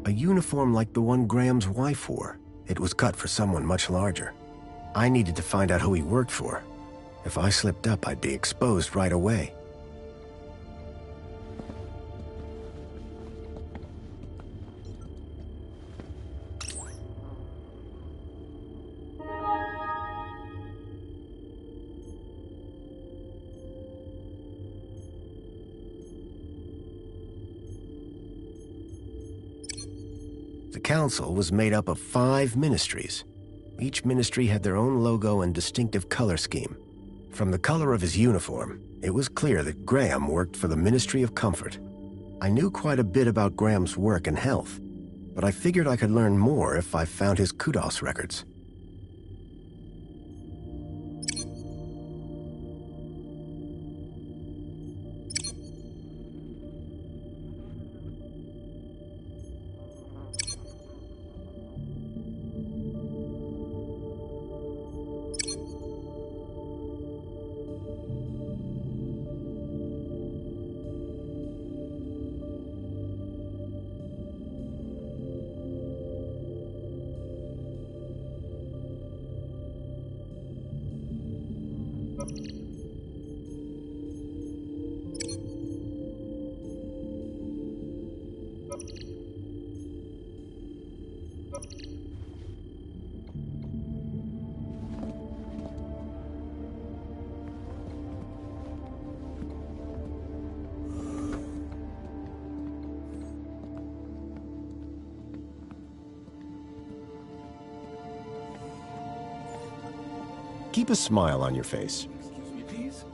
A uniform like the one Graham's wife wore. It was cut for someone much larger. I needed to find out who he worked for. If I slipped up, I'd be exposed right away. The council was made up of 5 ministries. Each ministry had their own logo and distinctive color scheme. From the color of his uniform, it was clear that Graham worked for the Ministry of Comfort. I knew quite a bit about Graham's work and health, but I figured I could learn more if I found his kudos records. Keep a smile on your face. Excuse me, please.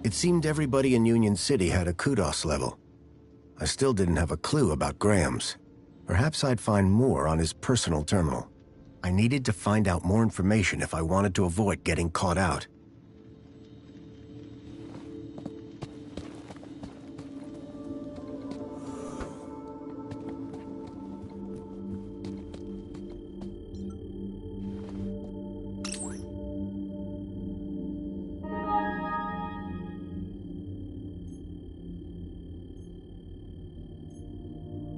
It seemed everybody in Union City had a kudos level. I still didn't have a clue about Graham's. Perhaps I'd find more on his personal terminal. I needed to find out more information if I wanted to avoid getting caught out.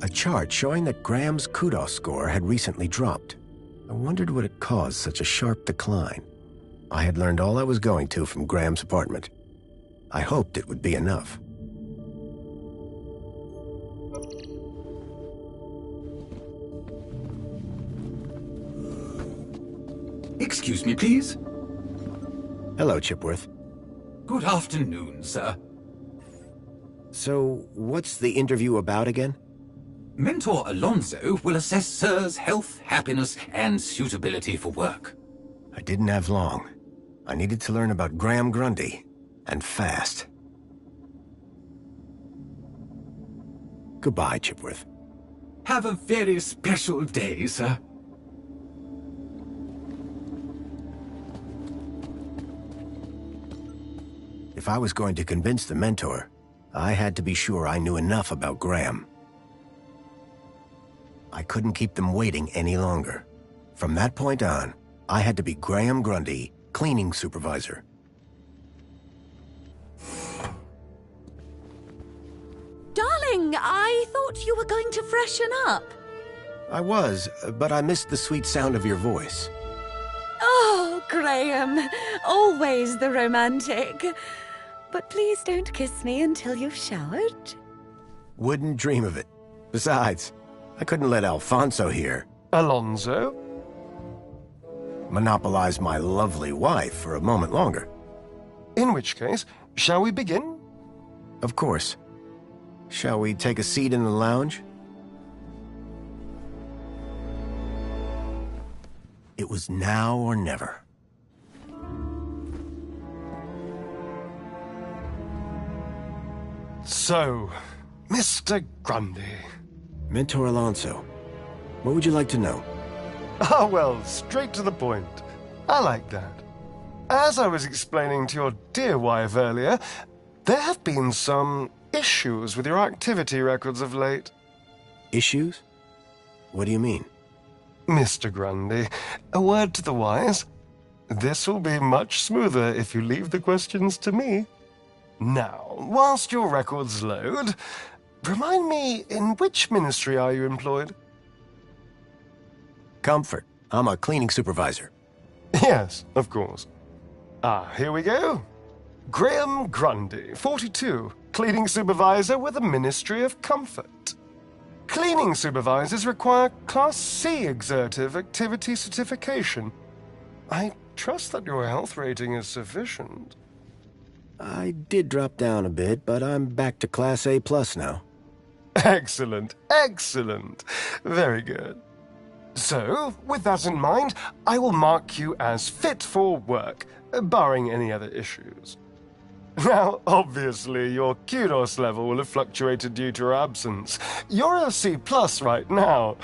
A chart showing that Graham's kudos score had recently dropped. I wondered what had caused such a sharp decline. I had learned all I was going to from Graham's apartment. I hoped it would be enough. Excuse me, please. Hello, Chipworth. Good afternoon, sir. So, what's the interview about again? Mentor Alonso will assess Sir's health, happiness, and suitability for work. I didn't have long. I needed to learn about Graham Grundy, and fast. Goodbye, Chipworth. Have a very special day, sir. If I was going to convince the mentor, I had to be sure I knew enough about Graham. I couldn't keep them waiting any longer. From that point on, I had to be Graham Grundy, cleaning supervisor. Darling, I thought you were going to freshen up. I was, but I missed the sweet sound of your voice. Oh, Graham, always the romantic. But please don't kiss me until you've showered. Wouldn't dream of it. Besides, I couldn't let Alfonso here. Alonso? Monopolize my lovely wife for a moment longer. In which case, shall we begin? Of course. Shall we take a seat in the lounge? It was now or never. So, Mr. Grundy. Mentor Alonso, what would you like to know? Ah, well, straight to the point. I like that. As I was explaining to your dear wife earlier, there have been some issues with your activity records of late. Issues? What do you mean? Mr. Grundy, a word to the wise. This will be much smoother if you leave the questions to me. Now, whilst your records load, remind me, in which ministry are you employed? Comfort. I'm a cleaning supervisor. Yes, of course. Here we go. Graham Grundy, 42, cleaning supervisor with the Ministry of Comfort. Cleaning supervisors require Class C exertive activity certification. I trust that your health rating is sufficient. I did drop down a bit, but I'm back to Class A+ now. Excellent, excellent. Very good. So, with that in mind, I will mark you as fit for work, barring any other issues. Now, obviously, your kudos level will have fluctuated due to your absence. You're a C+ right now.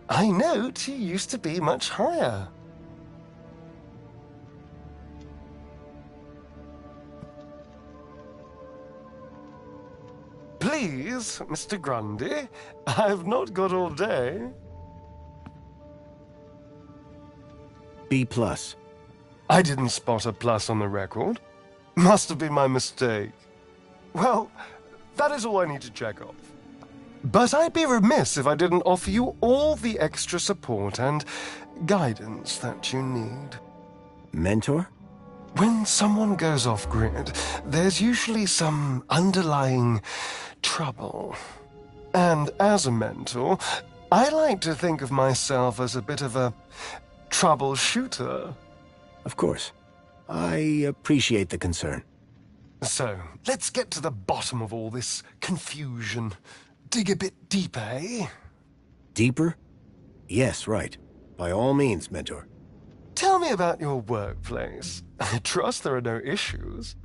I note you used to be much higher. Please, Mr. Grundy, I've not got all day. B+. I didn't spot a plus on the record. Must have been my mistake. Well, that is all I need to check off. But I'd be remiss if I didn't offer you all the extra support and guidance that you need. Mentor? When someone goes off-grid, there's usually some underlying trouble. And as a mentor, I like to think of myself as a bit of a troubleshooter. Of course. I appreciate the concern. So, let's get to the bottom of all this confusion. Dig a bit deeper, eh? Deeper? Yes, right. By all means, Mentor. Tell me about your workplace. I trust there are no issues.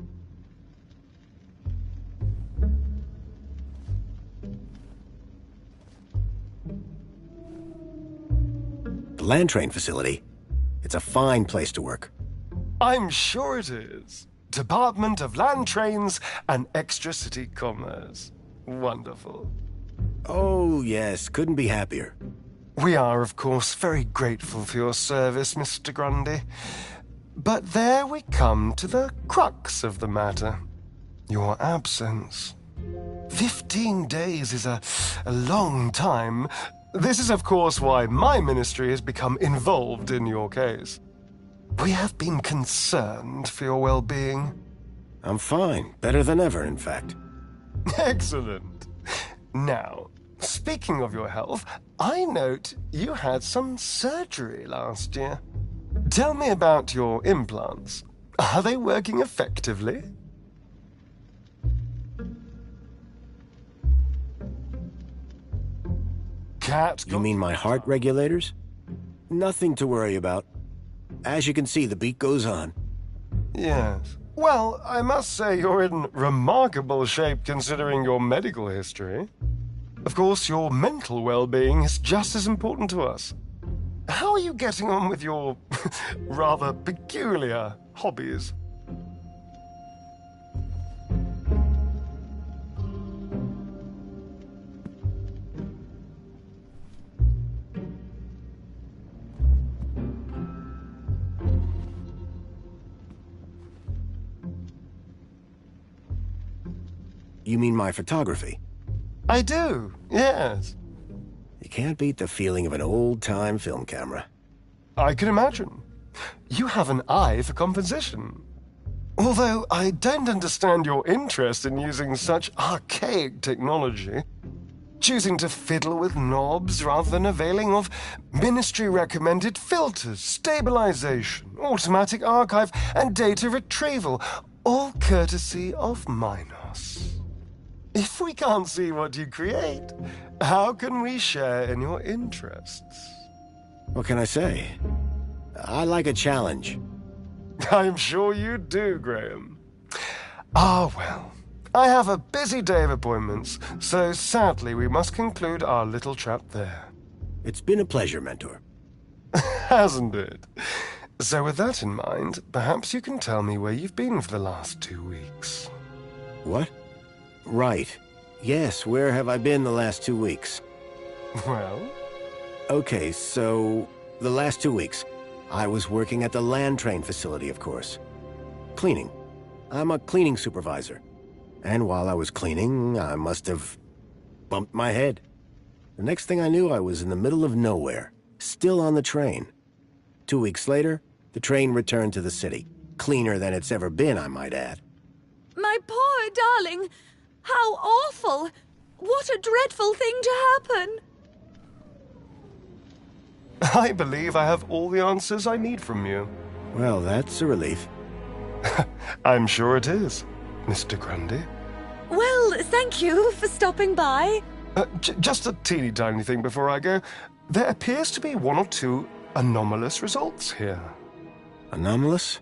The land train facility. It's a fine place to work. I'm sure it is. Department of Land Trains and Extra City Commerce. Wonderful. Oh, yes. Couldn't be happier. We are, of course, very grateful for your service, Mr. Grundy. But there we come to the crux of the matter. Your absence. 15 days is a long time. This is, of course, why my ministry has become involved in your case. We have been concerned for your well-being. I'm fine. Better than ever, in fact. Excellent. Now, speaking of your health, I note you had some surgery last year. Tell me about your implants. Are they working effectively? You mean my heart regulators? Nothing to worry about. As you can see, the beat goes on. Yes. Well, I must say you're in remarkable shape considering your medical history. Of course, your mental well-being is just as important to us. How are you getting on with your rather peculiar hobbies? You mean my photography? I do, yes. You can't beat the feeling of an old-time film camera. I can imagine. You have an eye for composition. Although I don't understand your interest in using such archaic technology, choosing to fiddle with knobs rather than availing of ministry-recommended filters, stabilization, automatic archive, and data retrieval, all courtesy of Minos. If we can't see what you create, how can we share in your interests? What can I say? I like a challenge. I'm sure you do, Graham. Ah, well, I have a busy day of appointments, so sadly we must conclude our little chat there. It's been a pleasure, Mentor. Hasn't it? So with that in mind, perhaps you can tell me where you've been for the last 2 weeks. What? Right. Yes, where have I been the last 2 weeks? Well? Okay, so the last 2 weeks, I was working at the land train facility, of course. Cleaning. I'm a cleaning supervisor. And while I was cleaning, I must have bumped my head. The next thing I knew, I was in the middle of nowhere, still on the train. 2 weeks later, the train returned to the city. Cleaner than it's ever been, I might add. My poor darling! How awful! What a dreadful thing to happen! I believe I have all the answers I need from you. Well, that's a relief. I'm sure it is, Mr. Grundy. Well, thank you for stopping by. Just a teeny tiny thing before I go. There appears to be 1 or 2 anomalous results here. Anomalous?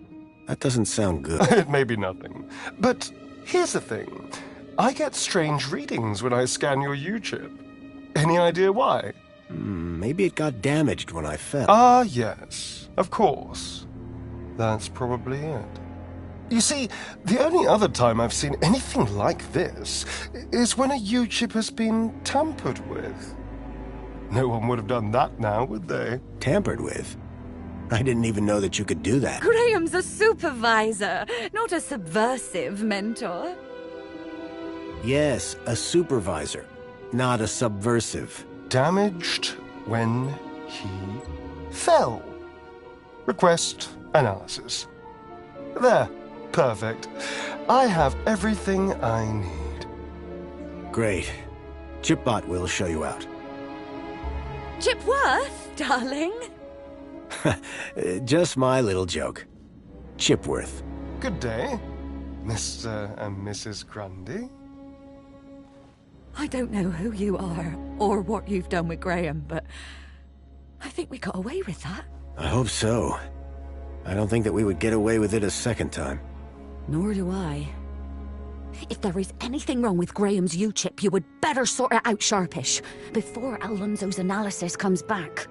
That doesn't sound good. It may be nothing. But here's the thing. I get strange readings when I scan your U-chip. Any idea why? Maybe it got damaged when I fell. Ah, yes. Of course. That's probably it. You see, the only other time I've seen anything like this is when a U-chip has been tampered with. No one would have done that now, would they? Tampered with? I didn't even know that you could do that. Graham's a supervisor, not a subversive mentor. Yes, a supervisor, not a subversive. Damaged when he fell. Request analysis. There. Perfect. I have everything I need. Great. Chipbot will show you out. Chipworth, darling? Just my little joke. Chipworth. Good day, Mr. and Mrs. Grundy. I don't know who you are or what you've done with Graham, but I think we got away with that. I hope so. I don't think that we would get away with it a second time. Nor do I. If there is anything wrong with Graham's U-chip, you would better sort it out sharpish, before Alonso's analysis comes back.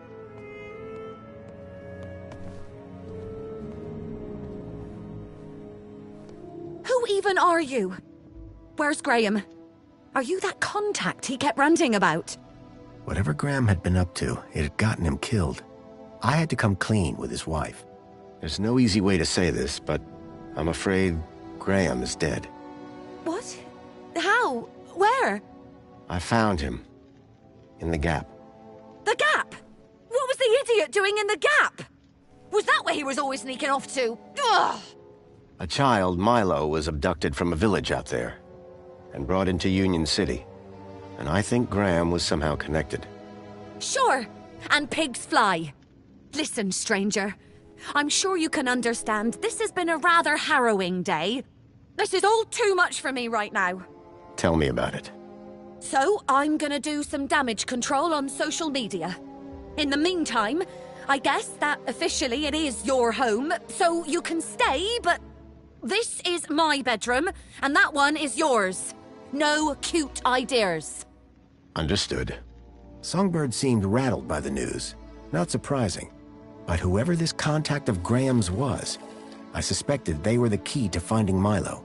Who even are you? Where's Graham? Are you that contact he kept ranting about? Whatever Graham had been up to, it had gotten him killed. I had to come clean with his wife. There's no easy way to say this, but I'm afraid Graham is dead. What? How? Where? I found him. In the Gap. The Gap? What was the idiot doing in the Gap? Was that where he was always sneaking off to? Ugh! A child, Milo, was abducted from a village out there and brought into Union City. And I think Graham was somehow connected. Sure, and pigs fly. Listen, stranger. I'm sure you can understand this has been a rather harrowing day. This is all too much for me right now. Tell me about it. So, I'm gonna do some damage control on social media. In the meantime, I guess that officially it is your home, so you can stay, but this is my bedroom, and that one is yours. No cute ideas. Understood. Songbird seemed rattled by the news. Not surprising. But whoever this contact of Graham's was, I suspected they were the key to finding Milo.